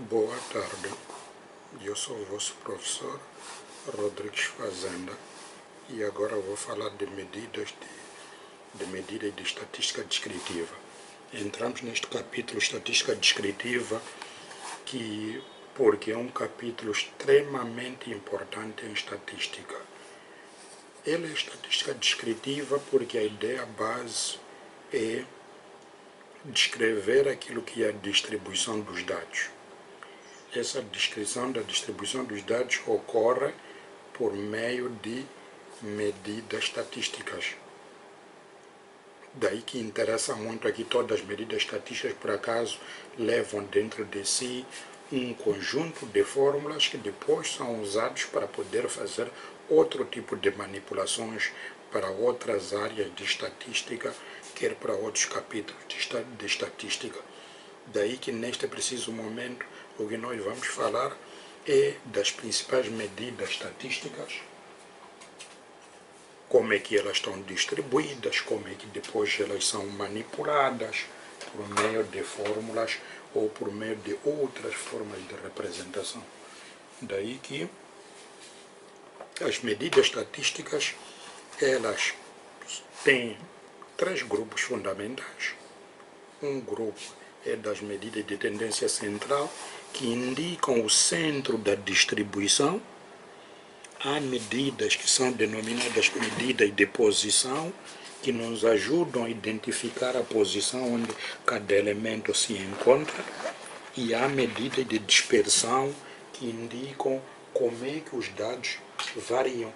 Boa tarde, eu sou o vosso professor Rodrigues Fazenda e agora vou falar de medidas de estatística descritiva. Entramos neste capítulo estatística descritiva porque é um capítulo extremamente importante em estatística. Ele é estatística descritiva porque a ideia base é descrever aquilo que é a distribuição dos dados. Essa descrição da distribuição dos dados ocorre por meio de medidas estatísticas. Daí que interessa muito aqui todas as medidas estatísticas, por acaso, levam dentro de si um conjunto de fórmulas que depois são usados para poder fazer outro tipo de manipulações para outras áreas de estatística, quer para outros capítulos de estatística. Daí que neste preciso momento o que nós vamos falar é das principais medidas estatísticas, como é que elas estão distribuídas, como é que depois elas são manipuladas por meio de fórmulas ou por meio de outras formas de representação. Daí que as medidas estatísticas, elas têm três grupos fundamentais. Um grupo é das medidas de tendência central, que indicam o centro da distribuição. Há medidas que são denominadas medidas de posição, que nos ajudam a identificar a posição onde cada elemento se encontra. E há medidas de dispersão, que indicam como é que os dados variam.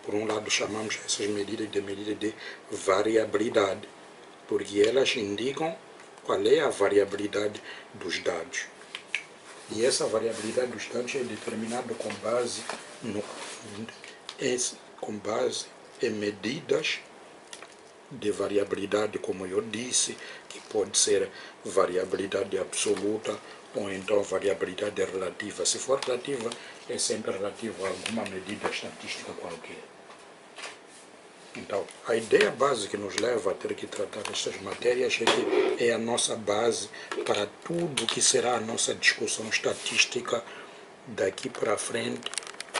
Por um lado, chamamos essas medidas de variabilidade, porque elas indicam qual é a variabilidade dos dados. E essa variabilidade dos dados é determinada com base em medidas de variabilidade, como eu disse, que pode ser variabilidade absoluta ou então variabilidade relativa. Se for relativa, é sempre relativo a alguma medida estatística qualquer. Então, a ideia base que nos leva a ter que tratar estas matérias é que é a nossa base para tudo que será a nossa discussão estatística daqui para frente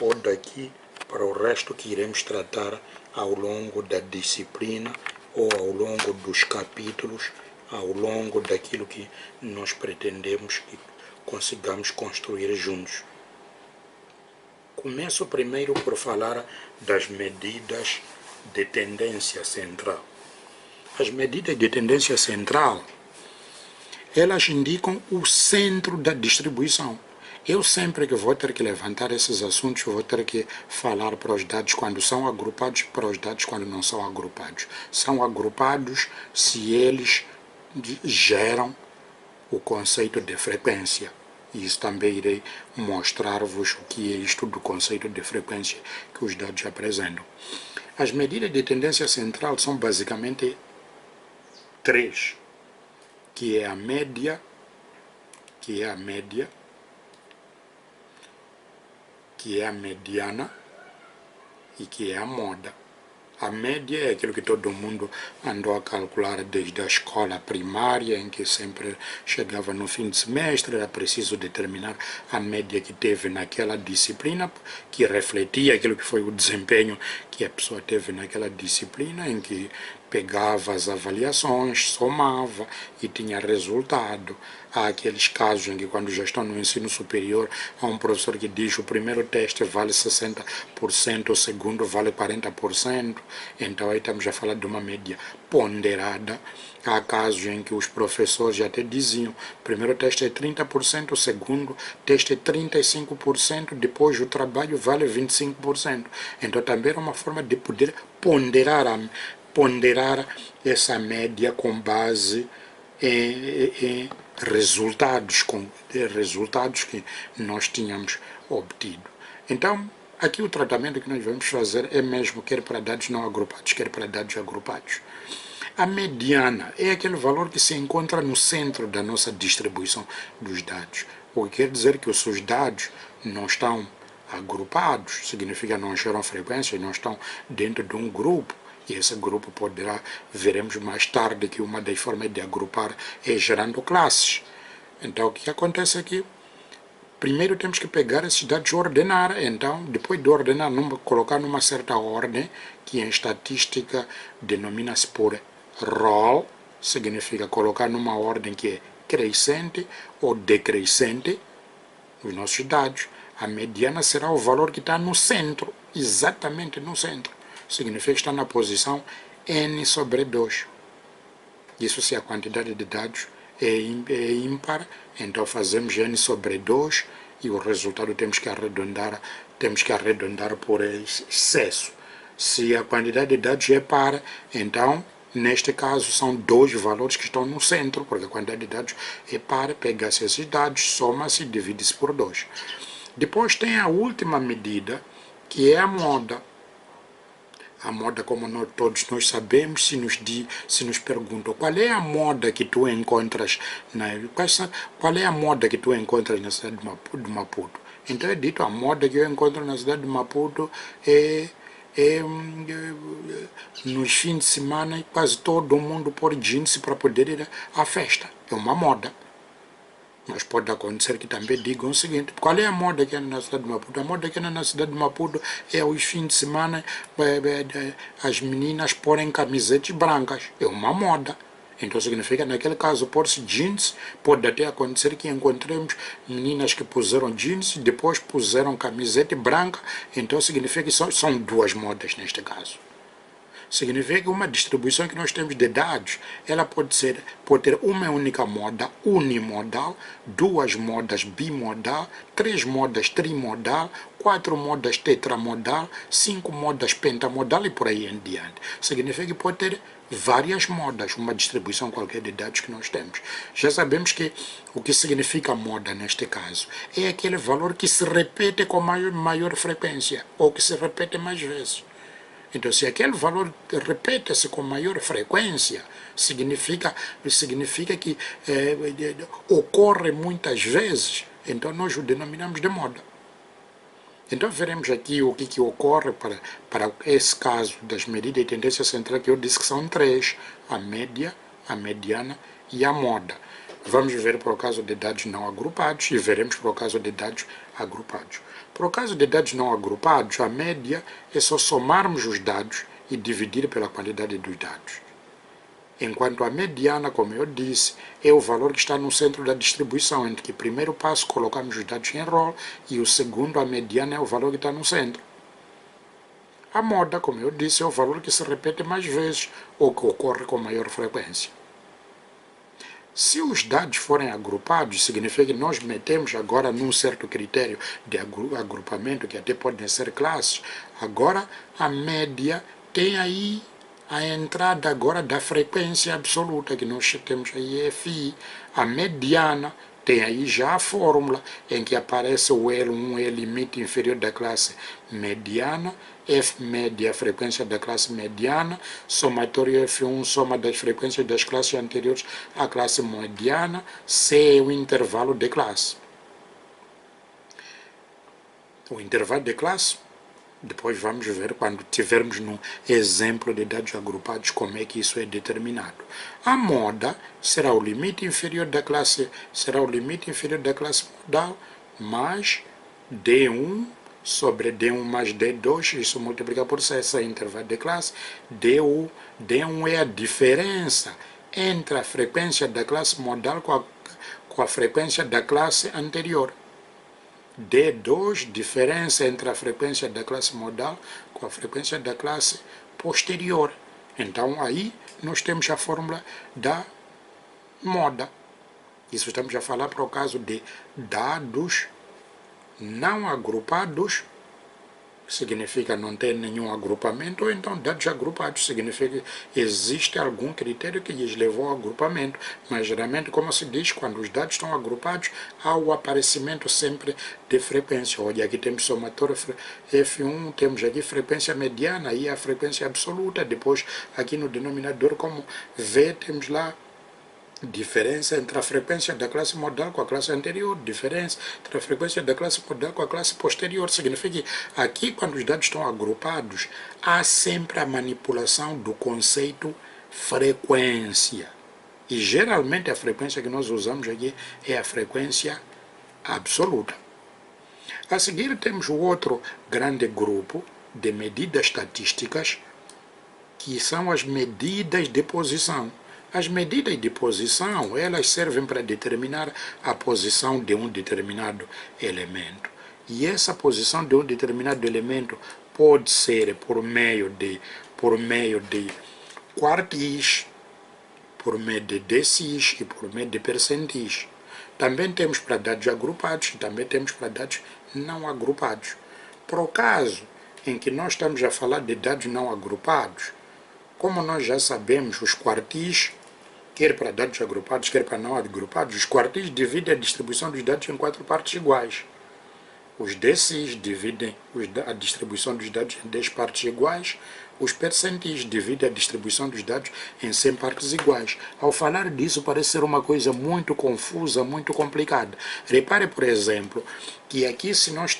ou daqui para o resto que iremos tratar ao longo da disciplina ou ao longo dos capítulos, ao longo daquilo que nós pretendemos que consigamos construir juntos. Começo primeiro por falar das medidas de tendência central. As medidas de tendência central, elas indicam o centro da distribuição. Eu sempre que vou ter que levantar esses assuntos, vou ter que falar para os dados quando são agrupados e para os dados quando não são agrupados. São agrupados se eles geram o conceito de frequência. E isso também irei mostrar-vos o que é isto do conceito de frequência que os dados apresentam. As medidas de tendência central são basicamente três, que é a média, que é a mediana e que é a moda. A média é aquilo que todo mundo andou a calcular desde a escola primária, em que sempre chegava no fim de semestre, era preciso determinar a média que teve naquela disciplina, que refletia aquilo que foi o desempenho que a pessoa teve naquela disciplina, em que pegava as avaliações, somava e tinha resultado. Há aqueles casos em que, quando já estão no ensino superior, há um professor que diz que o primeiro teste vale 60%, o segundo vale 40%, então aí estamos a falar de uma média ponderada. Há casos em que os professores até diziam: o primeiro teste é 30%, o segundo teste é 35%, depois o trabalho vale 25%. Então também era uma forma de poder ponderar essa média com base em resultados que nós tínhamos obtido. Então, aqui o tratamento que nós vamos fazer é mesmo quer para dados não agrupados, quer para dados agrupados. A mediana é aquele valor que se encontra no centro da nossa distribuição dos dados, o que quer dizer que os seus dados não estão agrupados, significa não geram frequência, não estão dentro de um grupo. E esse grupo poderá, veremos mais tarde que uma das formas de agrupar é gerando classes. Então o que acontece aqui? primeiro temos que pegar esses dados e ordenar. Então, depois de ordenar, colocar numa certa ordem, que em estatística denomina-se por roll, significa colocar numa ordem que é crescente ou decrescente os nossos dados. A mediana será o valor que está no centro, exatamente no centro. Significa que está na posição n sobre 2. Isso se a quantidade de dados é ímpar, então fazemos n sobre 2 e o resultado temos que arredondar por excesso. Se a quantidade de dados é par, então neste caso são dois valores que estão no centro, porque a quantidade de dados é par, pega-se esses dados, soma-se e divide-se por 2. Depois tem a última medida, que é a moda. A moda, como todos nós sabemos, se nos perguntam qual é a moda que tu encontras qual é a moda que tu encontras na cidade de Maputo. Então é dito, a moda que eu encontro na cidade de Maputo nos fins de semana quase todo mundo pôr jeans para poder ir à festa. É uma moda. Mas pode acontecer que também digam o seguinte: qual é a moda que é na cidade de Maputo? A moda que é na cidade de Maputo é os fins de semana as meninas porem camisetas brancas. É uma moda. Então significa, naquele caso, pôr-se jeans. Pode até acontecer que encontremos meninas que puseram jeans e depois puseram camiseta branca. Então significa que são duas modas neste caso. Significa que uma distribuição que nós temos de dados, ela pode ter uma única moda unimodal, duas modas bimodal, três modas trimodal, quatro modas tetramodal, cinco modas pentamodal e por aí em diante. Significa que pode ter várias modas, uma distribuição qualquer de dados que nós temos. Já sabemos que o que significa moda neste caso é aquele valor que se repete com maior frequência ou que se repete mais vezes. Então, se aquele valor repete-se com maior frequência, significa que ocorre muitas vezes, então nós o denominamos de moda. Então, veremos aqui o que ocorre para esse caso das medidas de tendência central, que eu disse que são três: a média, a mediana e a moda. Vamos ver para o caso de dados não agrupados e veremos para o caso de dados agrupados. Para o caso de dados não agrupados, a média é só somarmos os dados e dividir pela quantidade dos dados. Enquanto a mediana, como eu disse, é o valor que está no centro da distribuição, entre que o primeiro passo colocamos os dados em roll e o segundo, a mediana, é o valor que está no centro. A moda, como eu disse, é o valor que se repete mais vezes ou que ocorre com maior frequência. Se os dados forem agrupados, significa que nós metemos agora num certo critério de agrupamento, que até podem ser classes. Agora a média tem aí a entrada agora da frequência absoluta, que nós temos aí FI. A mediana tem aí já a fórmula em que aparece o L1, é limite inferior da classe mediana, F média, a frequência da classe mediana, somatório F1, soma das frequências das classes anteriores à classe mediana, C é o intervalo de classe. O intervalo de classe, depois vamos ver quando tivermos no exemplo de dados agrupados como é que isso é determinado. A moda será o limite inferior da classe, modal mais D1 sobre D1 mais D2, isso multiplica por C, esse é o intervalo de classe. D1 é a diferença entre a frequência da classe modal com a frequência da classe anterior. D2, diferença entre a frequência da classe modal com a frequência da classe posterior. Então, aí nós temos a fórmula da moda. Isso estamos a falar para o caso de dados não agrupados, significa não ter nenhum agrupamento, ou então dados agrupados, significa que existe algum critério que lhes levou ao agrupamento, mas geralmente, como se diz, quando os dados estão agrupados, há o aparecimento sempre de frequência. Olha, aqui temos somatório F1, temos aqui frequência mediana, aí a frequência absoluta, depois aqui no denominador, como V, temos lá diferença entre a frequência da classe modal com a classe anterior, diferença entre a frequência da classe modal com a classe posterior. Significa que aqui, quando os dados estão agrupados, há sempre a manipulação do conceito frequência. E geralmente a frequência que nós usamos aqui é a frequência absoluta. A seguir temos o outro grande grupo de medidas estatísticas, que são as medidas de posição. As medidas de posição, elas servem para determinar a posição de um determinado elemento. E essa posição de um determinado elemento pode ser por meio de quartis, por meio de decis e por meio de percentis. Também temos para dados agrupados e também temos para dados não agrupados. Para o caso em que nós estamos a falar de dados não agrupados, como nós já sabemos, os quartis, quer para dados agrupados, quer para não agrupados, os quartis dividem a distribuição dos dados em 4 partes iguais. Os decis dividem a distribuição dos dados em 10 partes iguais. Os percentis dividem a distribuição dos dados em 100 partes iguais. Ao falar disso, parece ser uma coisa muito confusa, muito complicada. Repare, por exemplo, que aqui se nós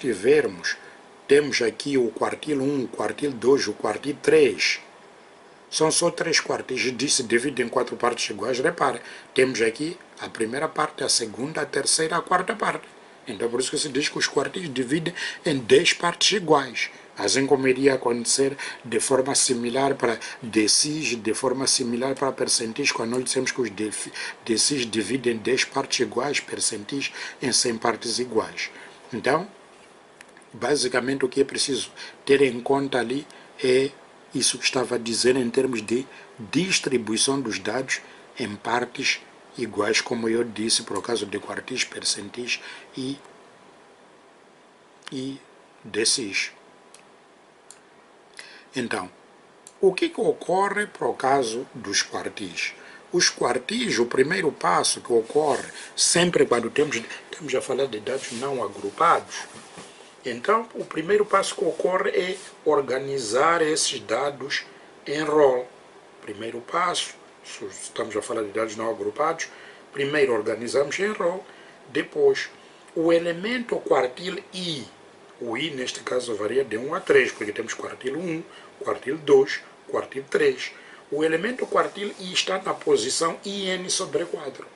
temos aqui o quartil 1, o quartil 2, o quartil 3. São só 3 quartis, se dividem em 4 partes iguais. Repare, temos aqui a primeira parte, a segunda, a terceira, a quarta parte. Então, por isso que se diz que os quartis dividem em 10 partes iguais. Assim como iria acontecer de forma similar para decis, de forma similar para percentis, quando nós dissemos que os decis dividem em 10 partes iguais, percentis em 100 partes iguais. Então, basicamente o que é preciso ter em conta ali é isso que estava a dizer em termos de distribuição dos dados em partes iguais, como eu disse, por causa de quartis, percentis e decis. Então, o que ocorre para o caso dos quartis? Os quartis, o primeiro passo que ocorre sempre quando estamos a falar de dados não agrupados, então o primeiro passo que ocorre é organizar esses dados em rol. Primeiro passo, se estamos a falar de dados não agrupados, primeiro organizamos em rol, depois o elemento quartil I, o I neste caso varia de 1 a 3, porque temos quartil 1, quartil 2, quartil 3. O elemento quartil I está na posição IN sobre 4.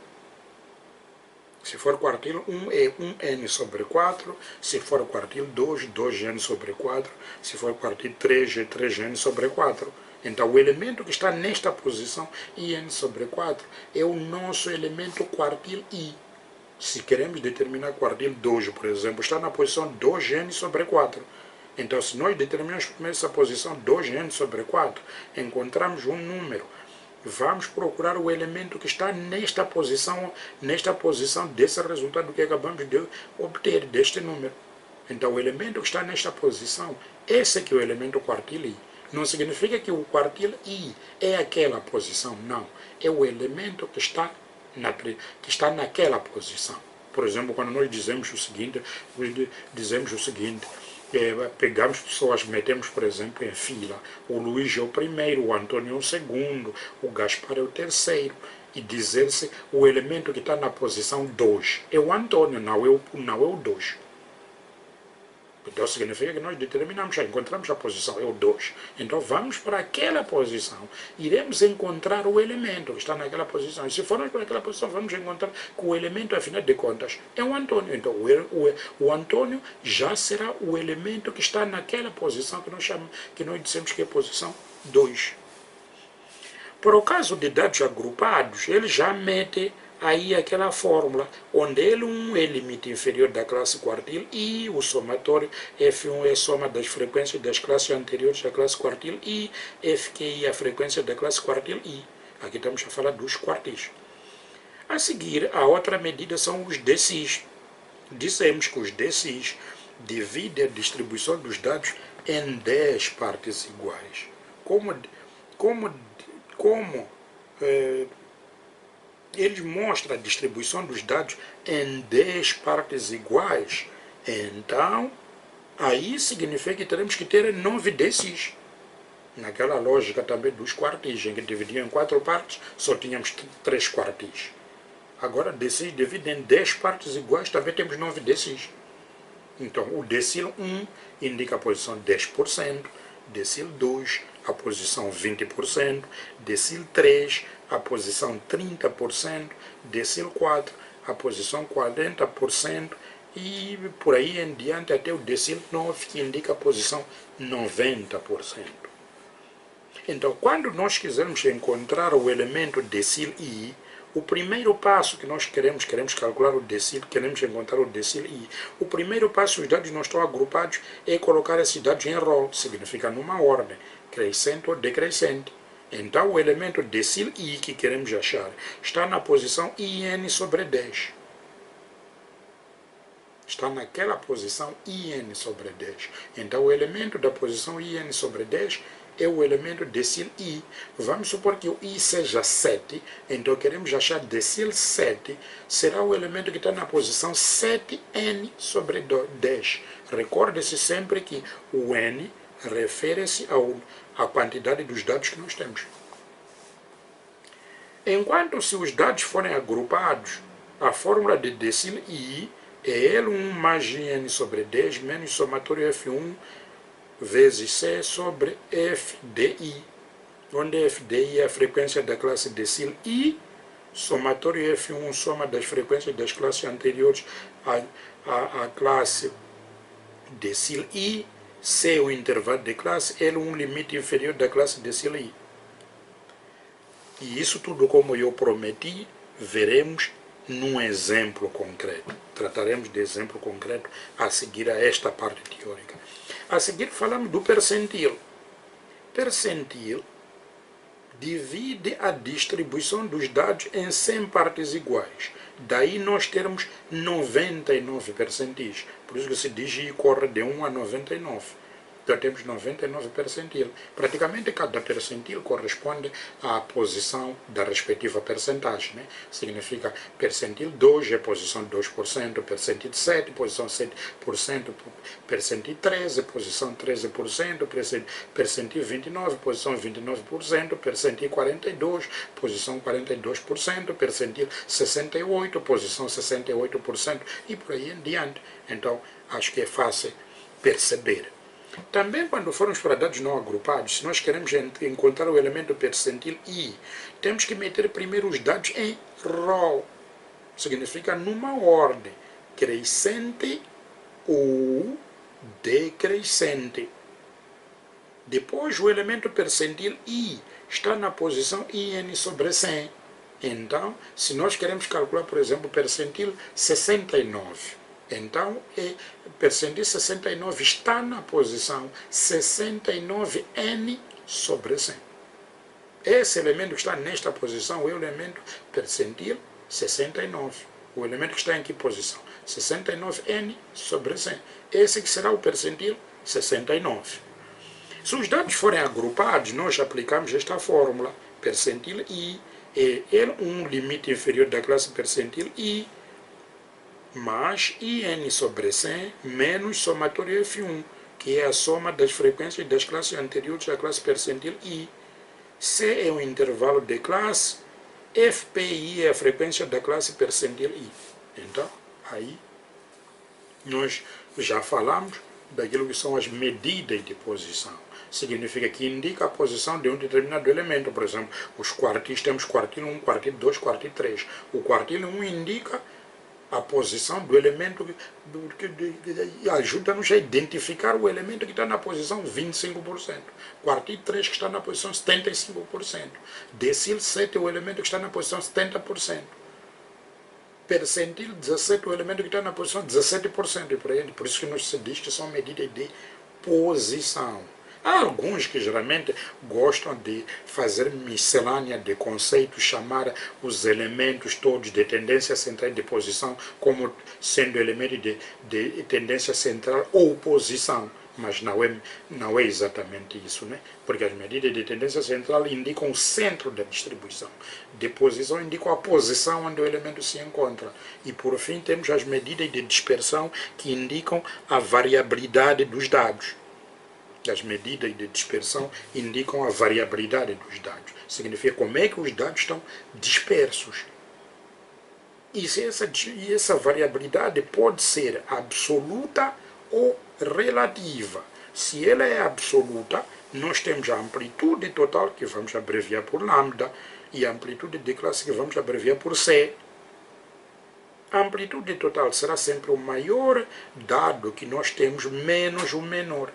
Se for quartil 1 é 1n sobre 4, se for quartil 2, 2n sobre 4, se for quartil 3 é 3n sobre 4. Então o elemento que está nesta posição, IN sobre 4, é o nosso elemento quartil I. Se queremos determinar quartil 2, por exemplo, está na posição 2n sobre 4. Então se nós determinamos primeiro essa posição 2n sobre 4, encontramos um número. Vamos procurar o elemento que está nesta posição desse resultado que acabamos de obter, deste número. Então o elemento que está nesta posição, esse aqui é o elemento quartil I. Não significa que o quartil I é aquela posição, não. É o elemento que está naquela posição. Por exemplo, quando nós dizemos o seguinte, pegamos pessoas, metemos, por exemplo, em fila. O Luís é o primeiro, o Antônio é o segundo, o Gaspar é o terceiro. E dizer-se o elemento que está na posição 2 é o Antônio, não é o 2. Então significa que nós determinamos, já encontramos a posição, é o 2. Então vamos para aquela posição, iremos encontrar o elemento que está naquela posição. E se formos para aquela posição, vamos encontrar que o elemento, afinal de contas, é o Antônio. Então o Antônio já será o elemento que está naquela posição que nós dissemos que é a posição 2. Por o caso de dados agrupados, ele já mete aí aquela fórmula, onde L1 é limite inferior da classe quartil e o somatório F1 é a soma das frequências das classes anteriores da classe quartil e FQI é a frequência da classe quartil I. Aqui estamos a falar dos quartis. A seguir, a outra medida são os decis. Dissemos que os decis dividem a distribuição dos dados em 10 partes iguais. Ele mostra a distribuição dos dados em 10 partes iguais. Então, aí significa que teremos que ter 9 decis. Naquela lógica também dos quartis, em que dividiam em 4 partes, só tínhamos 3 quartis. Agora, decis divide em 10 partes iguais, também temos 9 decis. Então, o decil 1 indica a posição 10%, decil 2, a posição 20%, decil 3, a posição 30%, decil 4, a posição 40%, e por aí em diante até o decil 9, que indica a posição 90%. Então, quando nós quisermos encontrar o elemento decil I, o primeiro passo que nós queremos calcular o decil, queremos encontrar o decil I. O primeiro passo, os dados não estão agrupados, é colocar esses dados em row, significa numa ordem, crescente ou decrescente. Então, o elemento decil I que queremos achar está na posição IN sobre 10. Está naquela posição IN sobre 10. Então, o elemento da posição IN sobre 10 é o elemento decil I. Vamos supor que o I seja 7, então queremos achar decil 7, será o elemento que está na posição 7N sobre 10. Recorde-se sempre que o N refere-se à quantidade dos dados que nós temos. Enquanto se os dados forem agrupados, a fórmula de decil I é L1 mais N sobre 10 menos somatório F1 vezes C sobre FDI, onde FDI é a frequência da classe decil I, somatório F1, soma das frequências das classes anteriores à classe decil I, C o intervalo de classe, L1 limite inferior da classe decil I. E isso tudo, como eu prometi, veremos num exemplo concreto. Trataremos de exemplo concreto a seguir a esta parte teórica. A seguir falamos do percentil. Percentil divide a distribuição dos dados em 100 partes iguais. Daí nós termos 99 percentis. Por isso que se diz I corre de 1 a 99. Então temos 99 percentil. Praticamente cada percentil corresponde à posição da respectiva percentagem, né? Significa percentil 2 é posição 2%, percentil 7, posição 7%, percentil 13, posição 13%, percentil 29, posição 29%, percentil 42, posição 42%, percentil 68, posição 68% e por aí em diante. Então acho que é fácil perceber. Também quando formos para dados não agrupados, se nós queremos encontrar o elemento percentil I, temos que meter primeiro os dados em row. Significa numa ordem crescente ou decrescente. Depois o elemento percentil I está na posição IN sobre 100. Então, se nós queremos calcular, por exemplo, percentil 69, então, percentil 69 está na posição 69N sobre 100. Esse elemento que está nesta posição é o elemento percentil 69. O elemento que está em que posição? 69N sobre 100. Esse que será o percentil 69. Se os dados forem agrupados, nós aplicamos esta fórmula. Percentil I é L1 limite inferior da classe percentil I, mais IN sobre 100 menos somatório F1, que é a soma das frequências das classes anteriores à classe percentil I. C é o intervalo de classe, FPI é a frequência da classe percentil I. Então, aí, nós já falamos daquilo que são as medidas de posição. Significa que indica a posição de um determinado elemento. Por exemplo, os quartis, temos quartil 1, quartil 2, quartil 3. O quartil 1 indica a posição do elemento que ajuda-nos a identificar o elemento que está na posição 25%. Quartil 3 que está na posição 75%. Decil 7 é o elemento que está na posição 70%. Percentil 17 é o elemento que está na posição 17%. E por aí, por isso que nos se diz que são medidas de posição. Há alguns que geralmente gostam de fazer miscelânea de conceitos, chamar os elementos todos de tendência central de posição como sendo elemento de tendência central ou posição. Mas não é exatamente isso, né? Porque as medidas de tendência central indicam o centro da distribuição. De posição indicam a posição onde o elemento se encontra. E por fim temos as medidas de dispersão que indicam a variabilidade dos dados. As medidas de dispersão indicam a variabilidade dos dados. Significa como é que os dados estão dispersos. E essa variabilidade pode ser absoluta ou relativa. Se ela é absoluta, nós temos a amplitude total, que vamos abreviar por lambda, e a amplitude de classe, que vamos abreviar por C. A amplitude total será sempre o maior dado que nós temos menos o menor.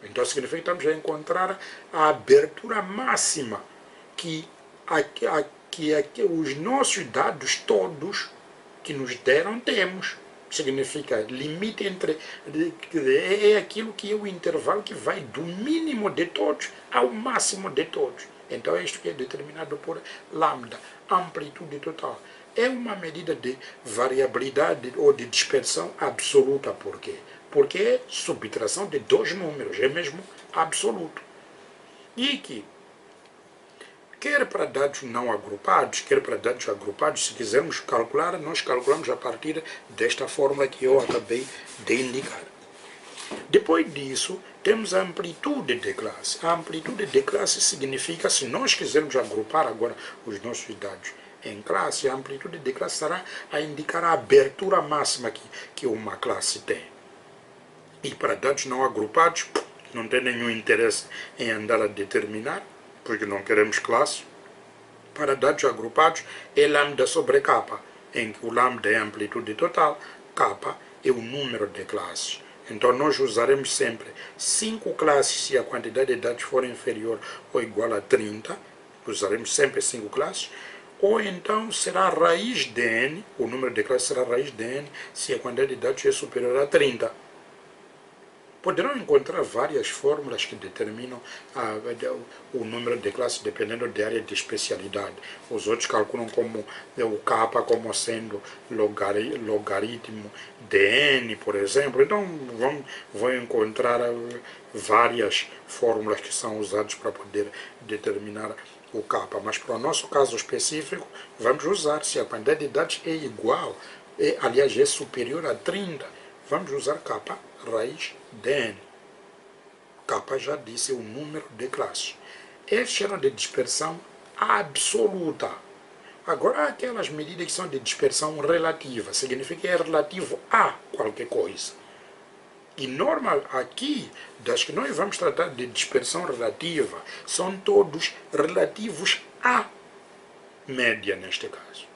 Então significa que estamos a encontrar a abertura máxima que os nossos dados todos que nos deram temos. Significa limite entre... é aquilo que é o intervalo que vai do mínimo de todos ao máximo de todos. Então é isto que é determinado por lambda, amplitude total. É uma medida de variabilidade ou de dispersão absoluta. Por quê? Porque é subtração de dois números, é mesmo absoluto. E que, quer para dados não agrupados, quer para dados agrupados, se quisermos calcular, nós calculamos a partir desta fórmula que eu acabei de indicar. Depois disso, temos a amplitude de classe. A amplitude de classe significa, se nós quisermos agrupar agora os nossos dados em classe, a amplitude de classe estará a indicar a abertura máxima que uma classe tem. E para dados não agrupados, não tem nenhum interesse em andar a determinar, porque não queremos classe. Para dados agrupados, é lambda sobre kappa, em que o lambda é a amplitude total, kappa é o número de classes. Então nós usaremos sempre 5 classes se a quantidade de dados for inferior ou igual a 30, usaremos sempre 5 classes, ou então será a raiz de n, o número de classes será a raiz de n se a quantidade de dados é superior a 30. Poderão encontrar várias fórmulas que determinam o número de classes dependendo da área de especialidade. Os outros calculam como o kappa como sendo logaritmo de n, por exemplo. Então vão encontrar várias fórmulas que são usadas para poder determinar o kappa. Mas para o nosso caso específico, vamos usar, se a quantidade de dados é igual, aliás é superior a 30, vamos usar kappa raiz de n. Kappa, já disse, é o número de classes. É chama de dispersão absoluta. Agora, há aquelas medidas que são de dispersão relativa, significa que é relativo a qualquer coisa. E normal aqui, das que nós vamos tratar de dispersão relativa, são todos relativos à média, neste caso.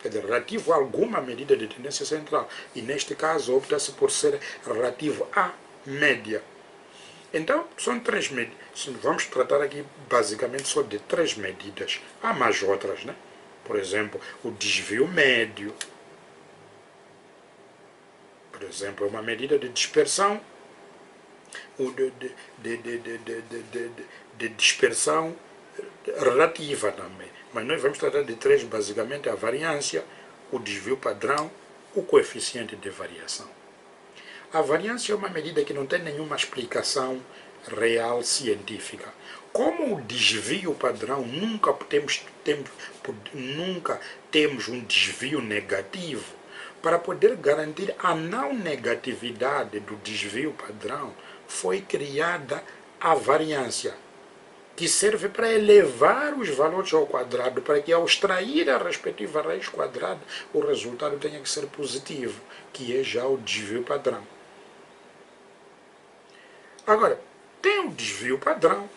Quer dizer, relativo a alguma medida de tendência central. E neste caso opta-se por ser relativo à média. Então, são 3 medidas. Vamos tratar aqui basicamente só de 3 medidas. Há mais outras, né? Por exemplo, o desvio médio. Por exemplo, uma medida de dispersão. De dispersão relativa também. Mas nós vamos tratar de 3, basicamente, a variância, o desvio padrão, o coeficiente de variação. A variância é uma medida que não tem nenhuma explicação real científica. Como o desvio padrão nunca temos um desvio negativo, para poder garantir a não negatividade do desvio padrão, foi criada a variância, que serve para elevar os valores ao quadrado, para que ao extrair a respectiva raiz quadrada, o resultado tenha que ser positivo, que é já o desvio padrão. Agora, tem o desvio padrão,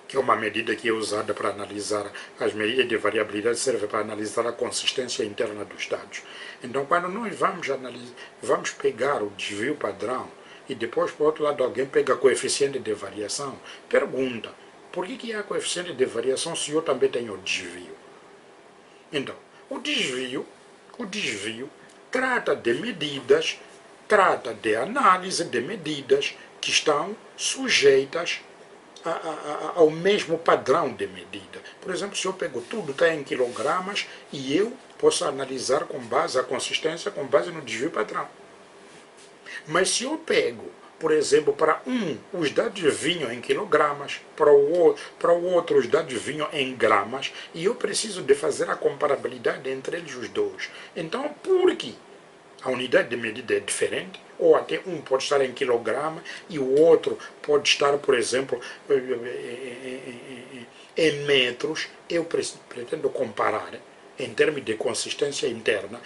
que é uma medida que é usada para analisar as medidas de variabilidade, serve para analisar a consistência interna dos dados. Então, quando nós vamos pegar o desvio padrão, e depois, por outro lado, alguém pega coeficiente de variação, pergunta, por que há coeficiente de variação se eu também tenho desvio? Então, o desvio trata de medidas, trata de análise de medidas que estão sujeitas ao mesmo padrão de medida. Por exemplo, se eu pego tudo, está em quilogramas, e eu posso analisar com base a consistência, com base no desvio padrão. Mas se eu pego, por exemplo, para os dados vinham em quilogramas, para o outro os dados vinham em gramas, e eu preciso de fazer a comparabilidade entre eles os dois. Então, por que a unidade de medida é diferente, ou até um pode estar em quilograma e o outro pode estar, por exemplo, em metros, eu pretendo comparar em termos de consistência interna.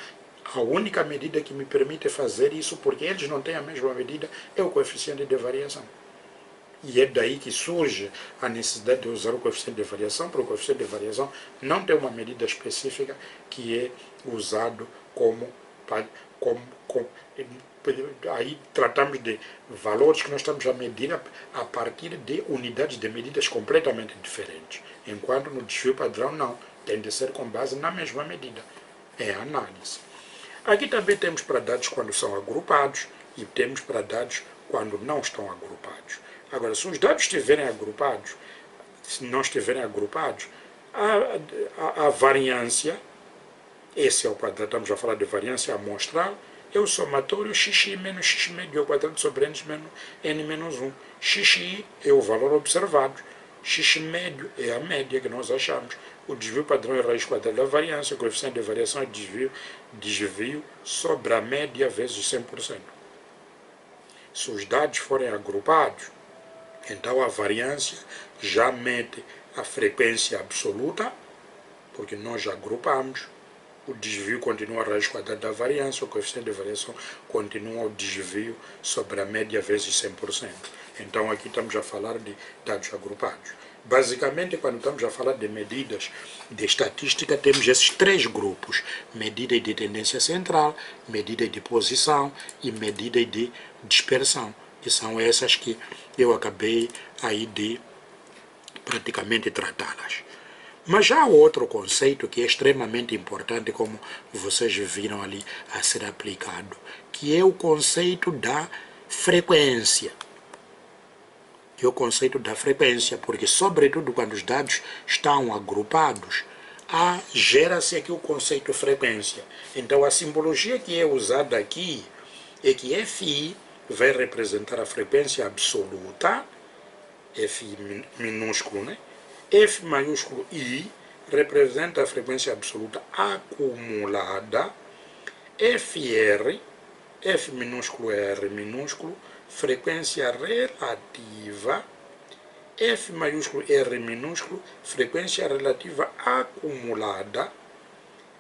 A única medida que me permite fazer isso, porque eles não têm a mesma medida, é o coeficiente de variação. E é daí que surge a necessidade de usar o coeficiente de variação, porque o coeficiente de variação não tem uma medida específica que é usado aí tratamos de valores que nós estamos a medir a partir de unidades de medidas completamente diferentes, enquanto no desvio padrão não, tem de ser com base na mesma medida, é a análise. Aqui também temos para dados quando são agrupados e temos para dados quando não estão agrupados. Agora, se os dados estiverem agrupados, se não estiverem agrupados, a variância, esse é o quadrado, estamos a falar de variância amostral, é o somatório xi menos x médio ao quadrado sobre n menos 1. Xi é o valor observado, x médio é a média que nós achamos. O desvio padrão é a raiz quadrada da variância, o coeficiente de variação é desvio sobre a média vezes 100%. Se os dados forem agrupados, então a variância já mete a frequência absoluta, porque nós já agrupamos. O desvio continua a raiz quadrada da variância, o coeficiente de variação continua o desvio sobre a média vezes 100%. Então aqui estamos a falar de dados agrupados. Basicamente, quando estamos a falar de medidas de estatística, temos esses três grupos: medidas de tendência central, medidas de posição e medidas de dispersão, que são essas que eu acabei aí de praticamente tratá-las. Mas há outro conceito que é extremamente importante, como vocês viram ali a ser aplicado, que é o conceito da frequência. Que é o conceito da frequência, porque sobretudo quando os dados estão agrupados, gera-se aqui o conceito de frequência. Então a simbologia que é usada aqui é que Fi vai representar a frequência absoluta, F minúsculo, né? F maiúsculo I representa a frequência absoluta acumulada, FR, F minúsculo R minúsculo, frequência relativa, F maiúsculo R minúsculo, frequência relativa acumulada,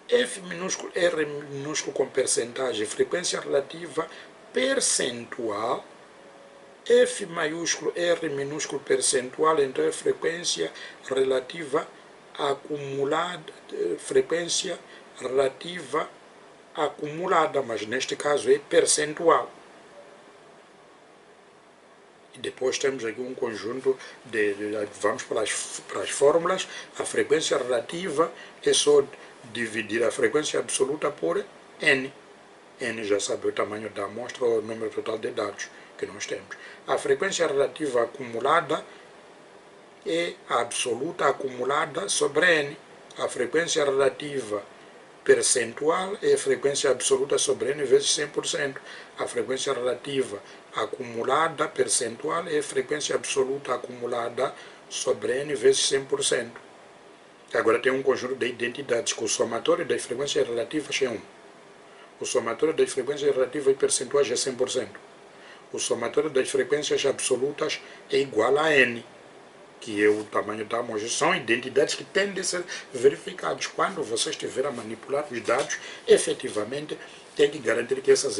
F minúsculo R minúsculo com percentagem, frequência relativa percentual, F maiúsculo R minúsculo percentual, então é frequência relativa acumulada, frequência relativa acumulada, mas neste caso é percentual. E depois temos aqui um conjunto vamos para as fórmulas. A frequência relativa é só dividir a frequência absoluta por N. N já sabe o tamanho da amostra ou o número total de dados que nós temos. A frequência relativa acumulada é a absoluta acumulada sobre N. A frequência relativa percentual é a frequência absoluta sobre N vezes 100%. A frequência relativa acumulada percentual é a frequência absoluta acumulada sobre N vezes 100%. Agora tem um conjunto de identidades, que o somatório das frequências relativas é 1. O somatório das frequências relativas e percentuais é 100%. O somatório das frequências absolutas é igual a N, que é o tamanho da amostra. São identidades que têm de ser verificadas. Quando você estiver a manipular os dados, efetivamente tem que garantir que essas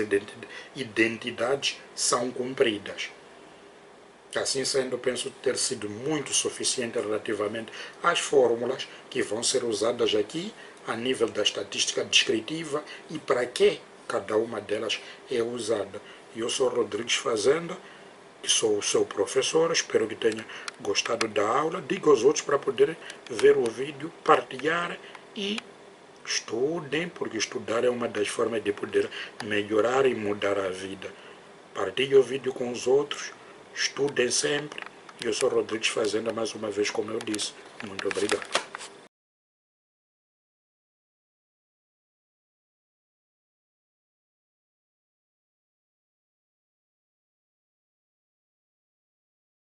identidades são cumpridas. Assim sendo, penso ter sido muito suficiente relativamente às fórmulas que vão ser usadas aqui a nível da estatística descritiva e para que cada uma delas é usada. Eu sou Rodrigues Fazenda, que sou o seu professor, espero que tenha gostado da aula. Diga aos outros para poderem ver o vídeo, partilhar e estudem, porque estudar é uma das formas de poder melhorar e mudar a vida. Partilhe o vídeo com os outros, estudem sempre. Eu sou Rodrigues Fazenda, mais uma vez, como eu disse. Muito obrigado.